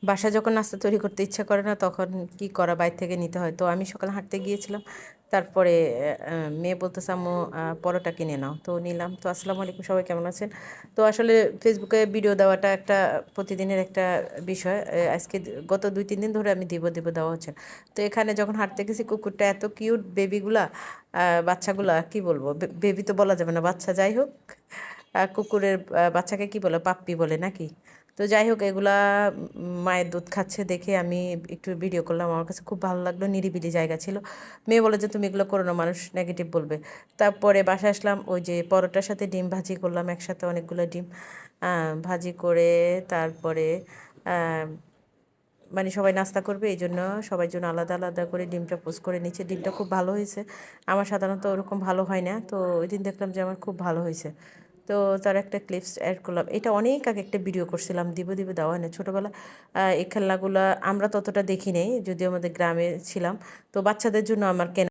বাসায় যখন নাস্তা তৈরি করতে ইচ্ছা করে না তখন কি করা বাইরে থেকে নিতে হয়। তো আমি সকালে হাঁটতে গিয়েছিলাম, তারপরে মেয়ে বলতেছে আম্মু পরোটা কিনে নাও, তো নিলাম। তো আসসালামু আলাইকুম, সবাই কেমন আছেন? তো আসলে ফেসবুকে ভিডিও দেওয়াটা একটা প্রতিদিনের একটা বিষয়। আজকে গত 2-3 দিন ধরে আমি দিব দিব দেওয়া হচ্ছে। তো এখানে যখন হাঁটতে গেছি কুকুরটা এত কিউট, বেবিগুলা বাচ্চাগুলা কি বলবো, বেবি তো বলা যাবে না, বাচ্চা যাই হোক। কুকুরের বাচ্চাকে কি বলে, পাপ্পি বলে নাকি? তো যাই হোক, এগুলা মায়ের দুধ খাচ্ছে দেখে আমি একটু ভিডিও করলাম। আমার কাছে খুব ভালো লাগলো, নিরিবিলি জায়গা ছিল। মেয়ে বলে যে তুমি এগুলো করো না, মানুষ নেগেটিভ বলবে। তারপরে বাসায় আসলাম, ওই যে পরোটার সাথে ডিম ভাজি করলাম, একসাথে অনেকগুলো ডিম ভাজি করে তারপরে আহ, মানে সবাই নাস্তা করবে এই জন্য সবার জন্য আলাদা আলাদা করে ডিমটা পোস্ট করে নিচ্ছে। ডিমটা খুব ভালো হয়েছে, আমার সাধারণত ওরকম ভালো হয় না, তো ওই দিন দেখলাম যে আমার খুব ভালো হয়েছে। তো তার একটা ক্লিপস অ্যাড করলাম। এটা অনেক আগে একটা ভিডিও করছিলাম, দিব দিব দেওয়া হয় না ছোটোবেলা। এই খেলনাগুলো আমরা ততটা দেখি নেই, যদিও আমাদের গ্রামে ছিলাম। তো বাচ্চাদের জন্য আমার কেনা